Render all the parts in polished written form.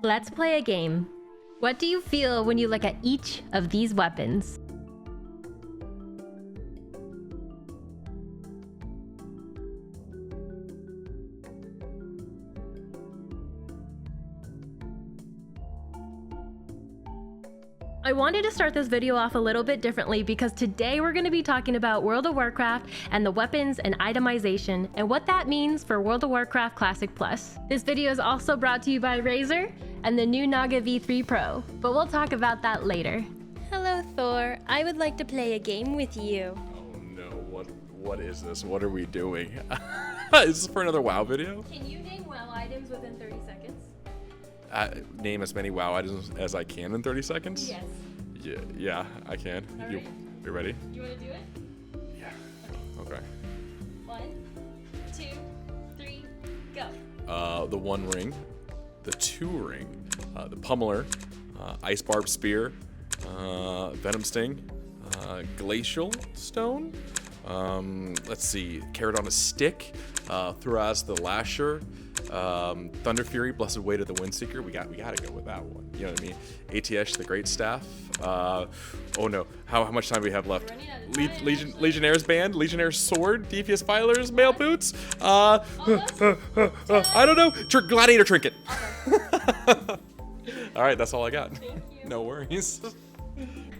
Let's play a game. What do you feel when you look at each of these weapons? I wanted to start this video off a little bit differently because today we're going to be talking about World of Warcraft and the weapons and itemization and what that means for World of Warcraft Classic Plus. This video is also brought to you by Razer and the new Naga V3 Pro, but we'll talk about that later. Hello Thor, I would like to play a game with you. Oh no, what is this? What are we doing? Is this for another WoW video? Can you name WoW items within 30 seconds? Name as many WoW items as I can in 30 seconds? Yes. Yeah, I can. All You right. ready? You want to do it? Yeah. Okay. 1, 2, 3, go. The 1 ring, the 2 ring, the pummeler, ice barb spear, venom sting, glacial stone. Let's see, carrot on a stick, Thuraz the lasher, Thunder Fury, blessed weight of the Windseeker. We gotta go with that one. You know what I mean? ATS the great staff. Oh no, how much time do we have left? Legionnaire's band, Legionnaire's sword, Devious Filer's mail boots. I don't know. Gladiator trinket. All right, that's all I got. No worries.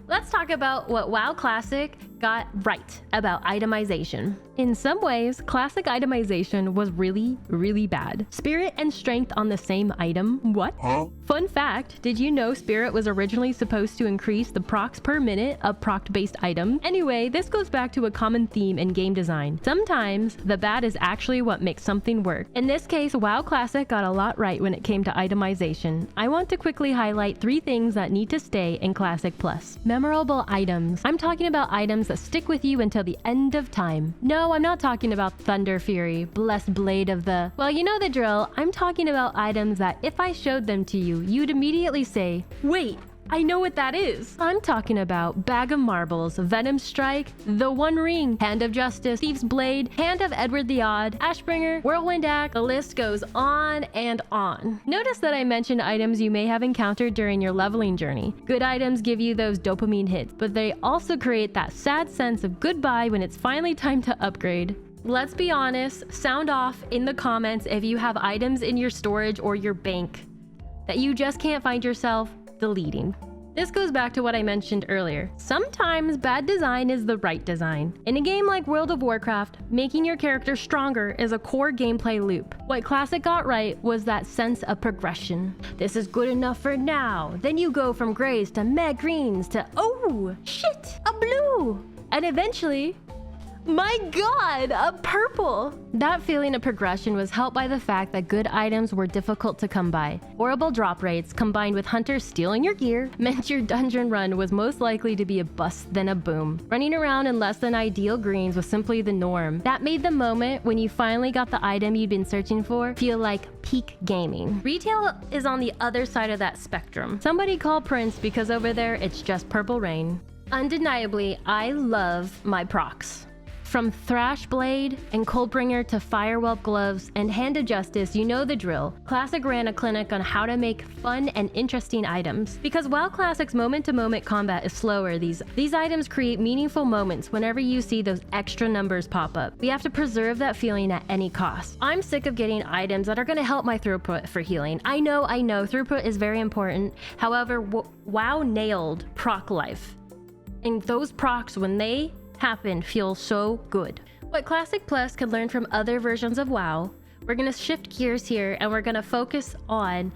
Let's talk about what WoW Classic got right about itemization. In some ways, Classic itemization was really bad. Spirit and Strength on the same item? What? Huh? Fun fact, did you know Spirit was originally supposed to increase the procs per minute of proc-based items? Anyway, this goes back to a common theme in game design. Sometimes, the bad is actually what makes something work. In this case, WoW Classic got a lot right when it came to itemization. I want to quickly highlight 3 things that need to stay in Classic Plus. Memorable items. I'm talking about items that stick with you until the end of time. No, I'm not talking about Thunder Fury, Blessed Blade of the... Well, you know the drill. I'm talking about items that if I showed them to you, you'd immediately say, wait, I know what that is. I'm talking about Bag of Marbles, Venom Strike, the One Ring, Hand of Justice, Thief's Blade, Hand of Edward the Odd, Ashbringer, Whirlwind Axe, the list goes on and on. Notice that I mentioned items you may have encountered during your leveling journey. Good items give you those dopamine hits, but they also create that sad sense of goodbye when it's finally time to upgrade. Let's be honest, sound off in the comments if you have items in your storage or your bank that you just can't find yourself deleting. This goes back to what I mentioned earlier. Sometimes bad design is the right design. In a game like World of Warcraft, making your character stronger is a core gameplay loop. What Classic got right was that sense of progression. This is good enough for now. Then you go from grays to mad greens to, oh, shit, a blue. And eventually, my god, a purple! That feeling of progression was helped by the fact that good items were difficult to come by. Horrible drop rates combined with hunters stealing your gear meant your dungeon run was most likely to be a bust than a boom. Running around in less than ideal greens was simply the norm. That made the moment when you finally got the item you'd been searching for feel like peak gaming. Retail is on the other side of that spectrum. Somebody call Prince because over there it's just purple rain. Undeniably, I love my procs. From Thrash Blade and Coldbringer to Firewhelp Gloves and Hand of Justice, you know the drill. Classic ran a clinic on how to make fun and interesting items. Because while Classic's moment-to-moment combat is slower, these items create meaningful moments whenever you see those extra numbers pop up. We have to preserve that feeling at any cost. I'm sick of getting items that are going to help my throughput for healing. I know, throughput is very important. However, WoW nailed proc life. And those procs, when they happen, feel so good. What Classic Plus can learn from other versions of WoW, we're gonna shift gears here and we're gonna focus on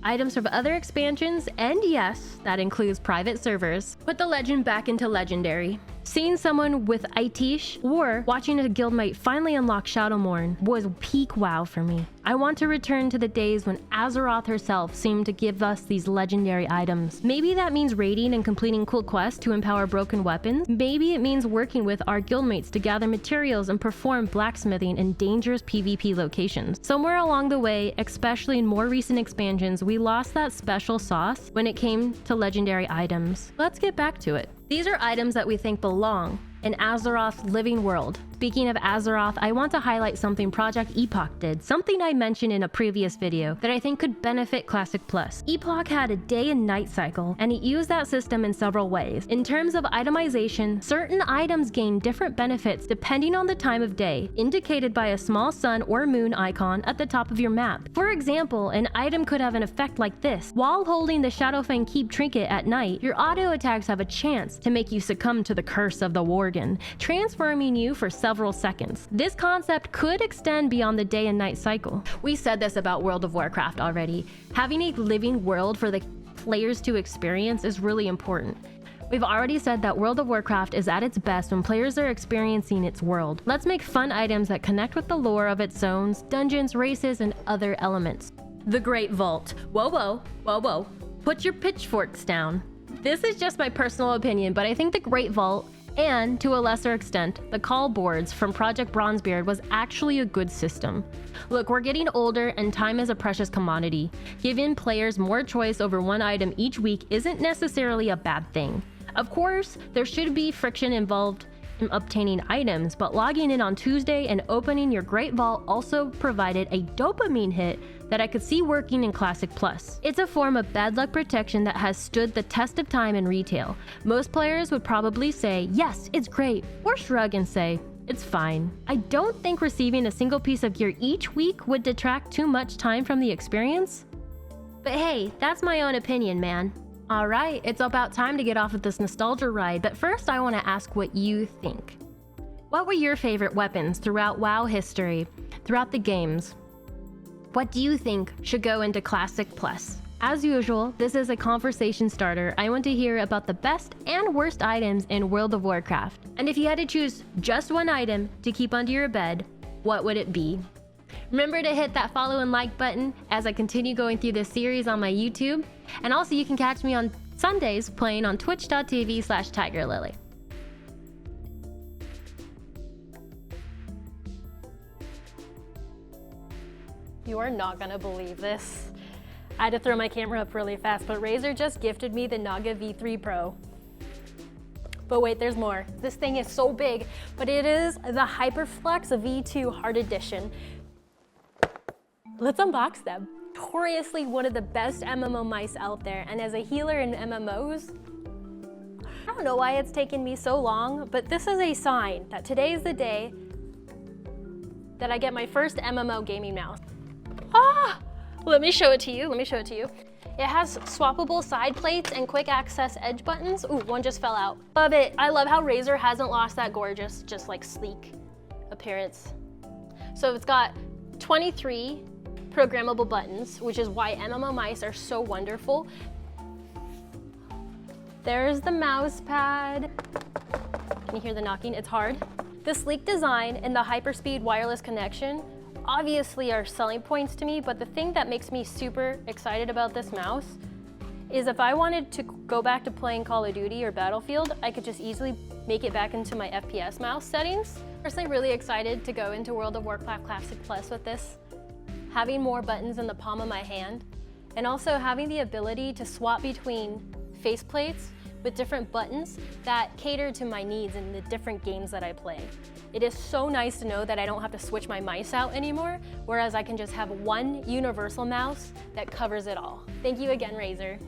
items from other expansions, and yes, that includes private servers. Put the legend back into legendary. Seeing someone with Itish or watching a guildmate finally unlock Shadowmourne was peak WoW for me. I want to return to the days when Azeroth herself seemed to give us these legendary items. Maybe that means raiding and completing cool quests to empower broken weapons. Maybe it means working with our guildmates to gather materials and perform blacksmithing in dangerous PvP locations. Somewhere along the way, especially in more recent expansions, we lost that special sauce when it came to legendary items. Let's get back to it. These are items that we think belong in Azeroth's living world. speaking of Azeroth, I want to highlight something Project Epoch did, something I mentioned in a previous video that I think could benefit Classic Plus. Epoch had a day and night cycle, and it used that system in several ways. In terms of itemization, certain items gain different benefits depending on the time of day, indicated by a small sun or moon icon at the top of your map. For example, an item could have an effect like this. While holding the Shadowfang Keep trinket at night, your auto attacks have a chance to make you succumb to the curse of the Worgen, transforming you for several seconds. This concept could extend beyond the day and night cycle. We said this about World of Warcraft already. Having a living world for the players to experience is really important. We've already said that World of Warcraft is at its best when players are experiencing its world. Let's make fun items that connect with the lore of its zones, dungeons, races, and other elements. The Great Vault. Whoa, whoa, whoa, whoa. Put your pitchforks down. This is just my personal opinion, but I think the Great Vault, and to a lesser extent, the call boards from Project Bronzebeard was actually a good system. Look, we're getting older and time is a precious commodity. Giving players more choice over one item each week isn't necessarily a bad thing. Of course, there should be friction involved in obtaining items, but logging in on Tuesday and opening your Great Vault also provided a dopamine hit that I could see working in Classic Plus. It's a form of bad luck protection that has stood the test of time in retail. Most players would probably say, yes, it's great, or shrug and say, it's fine. I don't think receiving a single piece of gear each week would detract too much time from the experience. But hey, that's my own opinion, man. Alright, it's about time to get off of this nostalgia ride, but first I want to ask what you think. What were your favorite weapons throughout WoW history, throughout the games? What do you think should go into Classic Plus? As usual, this is a conversation starter. I want to hear about the best and worst items in World of Warcraft. And if you had to choose just one item to keep under your bed, what would it be? Remember to hit that follow and like button as I continue going through this series on my YouTube. And also you can catch me on Sundays playing on twitch.tv/TigerLily. You are not gonna believe this. I had to throw my camera up really fast, but Razer just gifted me the Naga V3 Pro. But wait, there's more. This thing is so big, but it is the HyperFlex V2 Hard Edition. Let's unbox them. Notoriously one of the best MMO mice out there, and as a healer in MMOs, I don't know why it's taken me so long, but this is a sign that today is the day that I get my first MMO gaming mouse. Let me show it to you. It has swappable side plates and quick access edge buttons. Ooh, one just fell out. Love it. I love how Razer hasn't lost that gorgeous, just like sleek appearance. So it's got 23 programmable buttons, which is why MMO mice are so wonderful. There's the mouse pad. Can you hear the knocking? It's hard. The sleek design and the hyperspeed wireless connection obviously are selling points to me, but the thing that makes me super excited about this mouse is if I wanted to go back to playing Call of Duty or Battlefield, I could just easily make it back into my FPS mouse settings. Personally really excited to go into World of Warcraft Classic Plus with this, having more buttons in the palm of my hand, and also having the ability to swap between faceplates with different buttons that cater to my needs in the different games that I play. It is so nice to know that I don't have to switch my mice out anymore, whereas I can just have one universal mouse that covers it all. Thank you again, Razer.